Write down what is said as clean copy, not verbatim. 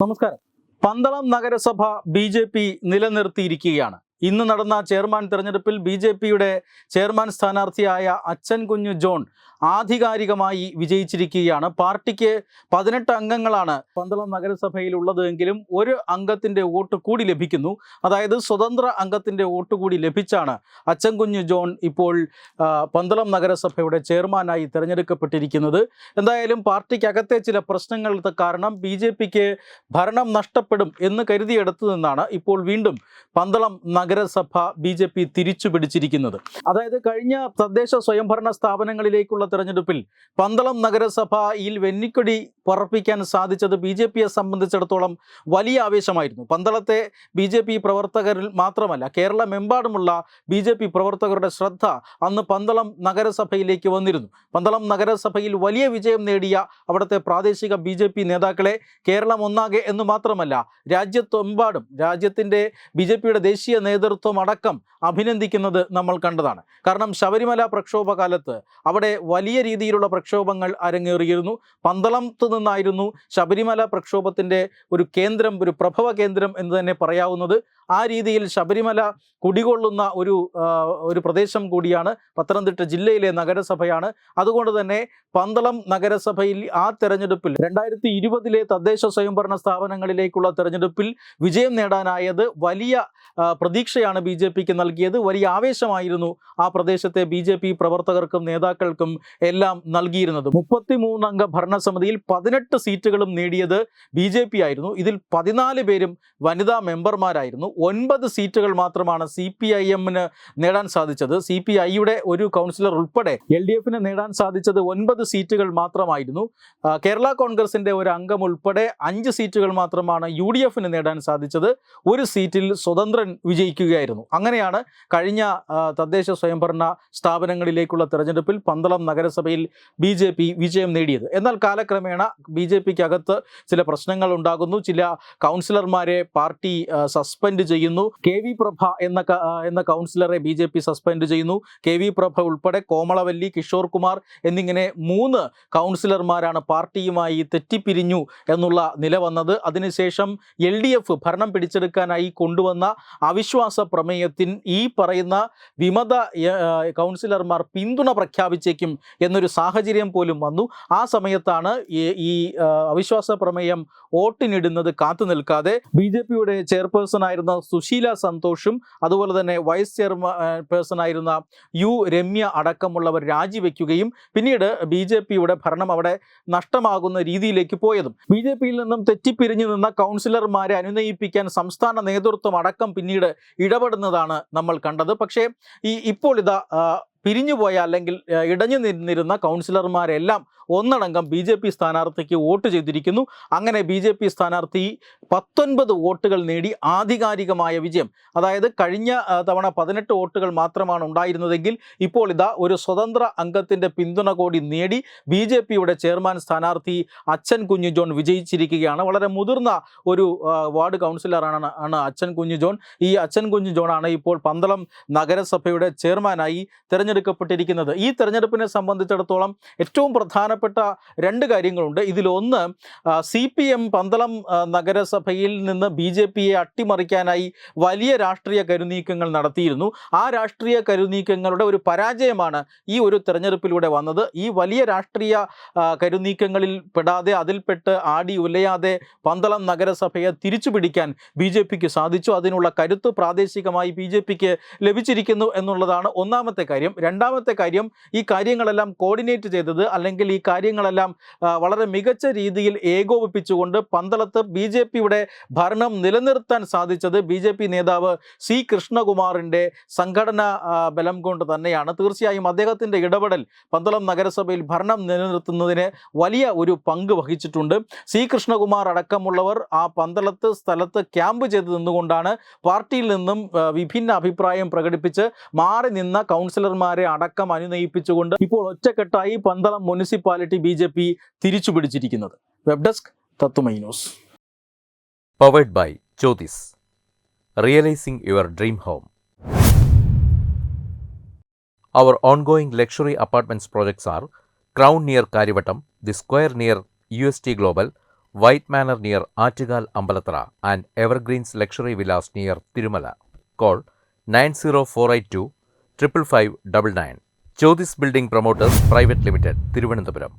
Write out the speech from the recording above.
നമസ്കാരം. പന്തളം നഗരസഭ ബി.ജെ.പി. നിലനിർത്തിയിരിക്കുകയാണ്. ഇന്ന് നടന്ന ചെയർമാൻ തെരഞ്ഞെടുപ്പിൽ ബി.ജെ.പിയുടെ ചെയർമാൻ സ്ഥാനാർത്ഥിയായ അച്ഛൻ കുഞ്ഞു ജോൺ ആധികാരികമായി വിജയിച്ചിരിക്കുകയാണ്. പാർട്ടിക്ക് 18 അംഗങ്ങളാണ് പന്തളം നഗരസഭയിൽ ഉള്ളതെങ്കിലും ഒരു അംഗത്തിൻ്റെ വോട്ട് കൂടി ലഭിക്കുന്നു. അതായത് സ്വതന്ത്ര അംഗത്തിൻ്റെ വോട്ട് കൂടി ലഭിച്ചാണ് അച്ഛൻ കുഞ്ഞു ജോൺ ഇപ്പോൾ പന്തളം നഗരസഭയുടെ ചെയർമാനായി തിരഞ്ഞെടുക്കപ്പെട്ടിരിക്കുന്നത്. എന്തായാലും പാർട്ടിക്കകത്തെ ചില പ്രശ്നങ്ങൾ കാരണം ബി.ജെ.പിക്ക് ഭരണം നഷ്ടപ്പെടും എന്ന് കരുതിയെടുത്തു നിന്നാണ് ഇപ്പോൾ വീണ്ടും പന്തളം നഗരസഭ ബി.ജെ.പി. തിരിച്ചു പിടിച്ചിരിക്കുന്നത്. അതായത് കഴിഞ്ഞ തദ്ദേശ സ്വയംഭരണ സ്ഥാപനങ്ങളിലേക്കുള്ള തെരഞ്ഞെടുപ്പിൽ പന്തളം നഗരസഭയിൽ വെന്നിക്കൊടി പറപ്പിക്കാൻ സാധിച്ചത് ബി.ജെ.പിയെ സംബന്ധിച്ചിടത്തോളം വലിയ ആവേശമായിരുന്നു. പന്തളത്തെ ബി.ജെ.പി. പ്രവർത്തകരിൽ മാത്രമല്ല, കേരളമെമ്പാടുമുള്ള ബി.ജെ.പി. പ്രവർത്തകരുടെ ശ്രദ്ധ അന്ന് പന്തളം നഗരസഭയിലേക്ക് വന്നിരുന്നു. പന്തളം നഗരസഭയിൽ വലിയ വിജയം നേടിയ അവിടുത്തെ പ്രാദേശിക ബി.ജെ.പി. നേതാക്കളെ കേരളം ഒന്നാകെ എന്ന് മാത്രമല്ല രാജ്യത്തെമ്പാടും രാജ്യത്തിൻ്റെ ബി.ജെ.പിയുടെ ദേശീയ നേതൃത്വം അടക്കം അഭിനന്ദിക്കുന്നത് നമ്മൾ കണ്ടതാണ്. കാരണം ശബരിമല പ്രക്ഷോഭ കാലത്ത് അവിടെ വലിയ രീതിയിലുള്ള പ്രക്ഷോഭങ്ങൾ അരങ്ങേറിയിരുന്നു. പന്തളത്ത് നിന്നായിരുന്നു ശബരിമല പ്രക്ഷോഭത്തിൻ്റെ ഒരു കേന്ദ്രം, ഒരു പ്രഭവ കേന്ദ്രം എന്ന് തന്നെ പറയാവുന്നത്. ആ രീതിയിൽ ശബരിമല കുടികൊള്ളുന്ന ഒരു പ്രദേശം കൂടിയാണ് പത്തനംതിട്ട ജില്ലയിലെ നഗരസഭയാണ്. അതുകൊണ്ട് തന്നെ പന്തളം നഗരസഭയിൽ ആ തെരഞ്ഞെടുപ്പിൽ 2020 തദ്ദേശ സ്വയംഭരണ സ്ഥാപനങ്ങളിലേക്കുള്ള തെരഞ്ഞെടുപ്പിൽ വിജയം നേടാനായത് വലിയ പ്രതീക്ഷയാണ് ബി.ജെ.പിക്ക് നൽകിയത്. വലിയ ആവേശമായിരുന്നു ആ പ്രദേശത്തെ ബി.ജെ.പി. പ്രവർത്തകർക്കും നേതാക്കൾക്കും എല്ലാം നൽകിയിരുന്നത്. 33 അംഗ ഭരണസമിതിയിൽ 18 സീറ്റുകളും നേടിയത് ബി.ജെ.പി. ആയിരുന്നു. ഇതിൽ 14 പേരും വനിതാ മെമ്പർമാരായിരുന്നു. 9 സീറ്റുകൾ മാത്രമാണ് CPIM-ന് നേടാൻ സാധിച്ചത്. CPI-യുടെ ഒരു കൗൺസിലർ ഉൾപ്പെടെ LDF-ന് നേടാൻ സാധിച്ചത് 9 സീറ്റുകൾ മാത്രമായിരുന്നു. കേരള കോൺഗ്രസിൻ്റെ ഒരു അംഗം ഉൾപ്പെടെ 5 സീറ്റുകൾ മാത്രമാണ് UDF-ന് നേടാൻ സാധിച്ചത്. ഒരു സീറ്റിൽ സ്വതന്ത്രൻ വിജയിക്കുകയായിരുന്നു. അങ്ങനെയാണ് കഴിഞ്ഞ തദ്ദേശ സ്വയംഭരണ സ്ഥാപനങ്ങളിലേക്കുള്ള തെരഞ്ഞെടുപ്പിൽ പന്തളം നഗരസഭയിൽ ബി.ജെ.പി. വിജയം നേടിയത്. എന്നാൽ കാലക്രമേണ ബി.ജെ.പിക്ക് അകത്ത് ചില പ്രശ്നങ്ങൾ ഉണ്ടാകുന്നു. ചില കൗൺസിലർമാരെ പാർട്ടി സസ്പെൻഡ് ചെയ്യുന്നു. KV പ്രഭ എന്ന കൗൺസിലറെ ബി.ജെ.പി. സസ്പെൻഡ് ചെയ്യുന്നു. KV പ്രഭ ഉൾപ്പെടെ കോമളവല്ലി, കിഷോർ കുമാർ എന്നിങ്ങനെ 3 കൗൺസിലർമാരാണ് പാർട്ടിയുമായി തെറ്റിപ്പിരിഞ്ഞു എന്നുള്ള നില വന്നത്. അതിനുശേഷം LDF ഭരണം പിടിച്ചെടുക്കാനായി കൊണ്ടുവന്ന അവിശ്വാസ പ്രമേയത്തിന് ഈ പറയുന്ന വിമത കൗൺസിലർമാർ പിന്തുണ പ്രഖ്യാപിച്ചേക്കും എന്നൊരു സാഹചര്യം പോലും വന്നു. ആ സമയത്താണ് ഈ അവിശ്വാസ പ്രമേയം വോട്ടിനിടുന്നത് കാത്തു നിൽക്കാതെ ബി.ജെ.പിയുടെ ചെയർപേഴ്സൺ ആയിരുന്ന സുശീല സന്തോഷും അതുപോലെ തന്നെ വൈസ് ചെയർപേഴ്സൺ ആയിരുന്ന രമ്യ അടക്കമുള്ളവർ രാജിവെക്കുകയും പിന്നീട് ബി.ജെ.പിയുടെ ഭരണം അവിടെ നഷ്ടമാകുന്ന രീതിയിലേക്ക് പോയതും. ബി.ജെ.പിയിൽ നിന്നും തെറ്റിപ്പിരിഞ്ഞു നിന്ന കൗൺസിലർമാരെ അനുനയിപ്പിക്കാൻ സംസ്ഥാന നേതൃത്വം അടക്കം പിന്നീട് ഇടപെടുന്നതാണ് നമ്മൾ കണ്ടത്. പക്ഷേ ഇപ്പോൾ ഇതാ പിരിഞ്ഞുപോയ അല്ലെങ്കിൽ ഇടഞ്ഞു നിന്നിരുന്ന കൗൺസിലർമാരെല്ലാം ഒന്നടങ്കം ബി.ജെ.പി. സ്ഥാനാർത്ഥിക്ക് വോട്ട് ചെയ്തിരിക്കുന്നു. അങ്ങനെ ബി.ജെ.പി. സ്ഥാനാർത്ഥി 19 വോട്ടുകൾ നേടി ആധികാരികമായ വിജയം. അതായത് കഴിഞ്ഞ തവണ 18 വോട്ടുകൾ മാത്രമാണ് ഉണ്ടായിരുന്നതെങ്കിൽ ഇപ്പോൾ ഇതാ ഒരു സ്വതന്ത്ര അംഗത്തിൻ്റെ പിന്തുണ കൂടി നേടി ബി.ജെ.പിയുടെ ചെയർമാൻ സ്ഥാനാർത്ഥി അച്ഛൻ കുഞ്ഞു ജോൺ വിജയിച്ചിരിക്കുകയാണ്. വളരെ മുതിർന്ന ഒരു വാർഡ് കൗൺസിലറാണ് അച്ഛൻ കുഞ്ഞു ജോൺ. ഈ അച്ഛൻ കുഞ്ഞു ജോണാണ് ഇപ്പോൾ പന്തളം നഗരസഭയുടെ ചെയർമാനായി തിരഞ്ഞെടുക്കപ്പെട്ടിരിക്കുന്നത്. ഈ തെരഞ്ഞെടുപ്പിനെ സംബന്ധിച്ചിടത്തോളം ഏറ്റവും പ്രധാനപ്പെട്ട 2 കാര്യങ്ങളുണ്ട്. ഇതിലൊന്ന് CPM പന്തളം നഗരസഭയിൽ നിന്ന് ബി.ജെ.പിയെ അട്ടിമറിക്കാനായി വലിയ രാഷ്ട്രീയ കരുനീക്കങ്ങൾ നടത്തിയിരുന്നു. ആ രാഷ്ട്രീയ കരുനീക്കങ്ങളുടെ ഒരു പരാജയമാണ് ഈ ഒരു തെരഞ്ഞെടുപ്പിലൂടെ വന്നത്. ഈ വലിയ രാഷ്ട്രീയ കരുനീക്കങ്ങളിൽ പെടാതെ അതിൽപ്പെട്ട് ആടി ഉലയാതെ പന്തളം നഗരസഭയെ തിരിച്ചു പിടിക്കാൻ ബി.ജെ.പിക്ക് സാധിച്ചു. അതിനുള്ള കരുത്ത് പ്രാദേശികമായി ബി.ജെ.പിക്ക് ലഭിച്ചിരിക്കുന്നു എന്നുള്ളതാണ് ഒന്നാമത്തെ കാര്യം. രണ്ടാമത്തെ കാര്യം, ഈ കാര്യങ്ങളെല്ലാം കോർഡിനേറ്റ് ചെയ്തത് അല്ലെങ്കിൽ ഈ കാര്യങ്ങളെല്ലാം വളരെ മികച്ച രീതിയിൽ ഏകോപിപ്പിച്ചുകൊണ്ട് പന്തളത്ത് ബി.ജെ.പിയുടെ ഭരണം നിലനിർത്താൻ സാധിച്ചത് ബി.ജെ.പി. നേതാവ് C. കൃഷ്ണകുമാറിൻ്റെ സംഘടനാ ബലം കൊണ്ട് തന്നെയാണ്. തീർച്ചയായും അദ്ദേഹത്തിൻ്റെ ഇടപെടൽ പന്തളം നഗരസഭയിൽ ഭരണം നിലനിർത്തുന്നതിന് വലിയ ഒരു പങ്ക് വഹിച്ചിട്ടുണ്ട്. C. കൃഷ്ണകുമാർ അടക്കമുള്ളവർ ആ പന്തളത്ത് സ്ഥലത്ത് ക്യാമ്പ് ചെയ്ത് നിന്നുകൊണ്ടാണ് പാർട്ടിയിൽ നിന്നും വിഭിന്ന അഭിപ്രായം പ്രകടിപ്പിച്ച് മാറി നിന്ന കൗൺസിലർമാരെ അടക്കം അനുനയിപ്പിച്ചുകൊണ്ട് ഇപ്പോൾ ഒറ്റക്കെട്ടായി പന്തളം മുനിസിപ്പാലിറ്റി ബി.ജെ.പി. തിരിച്ചു പിടിച്ചിരിക്കുന്നത്. വെബ് ഡെസ്ക് തത്തുമൈ news. Powered by Jyotis. Realizing your dream home. Our ongoing luxury apartments projects are Crown near Karivattam, The Square near UST Global, White Manor near Attugal Ambalathra and Evergreens Luxury Villas near Tirumala. Call 90482 55599. Jyothis Building Promoters Private Limited, Thiruvananthapuram.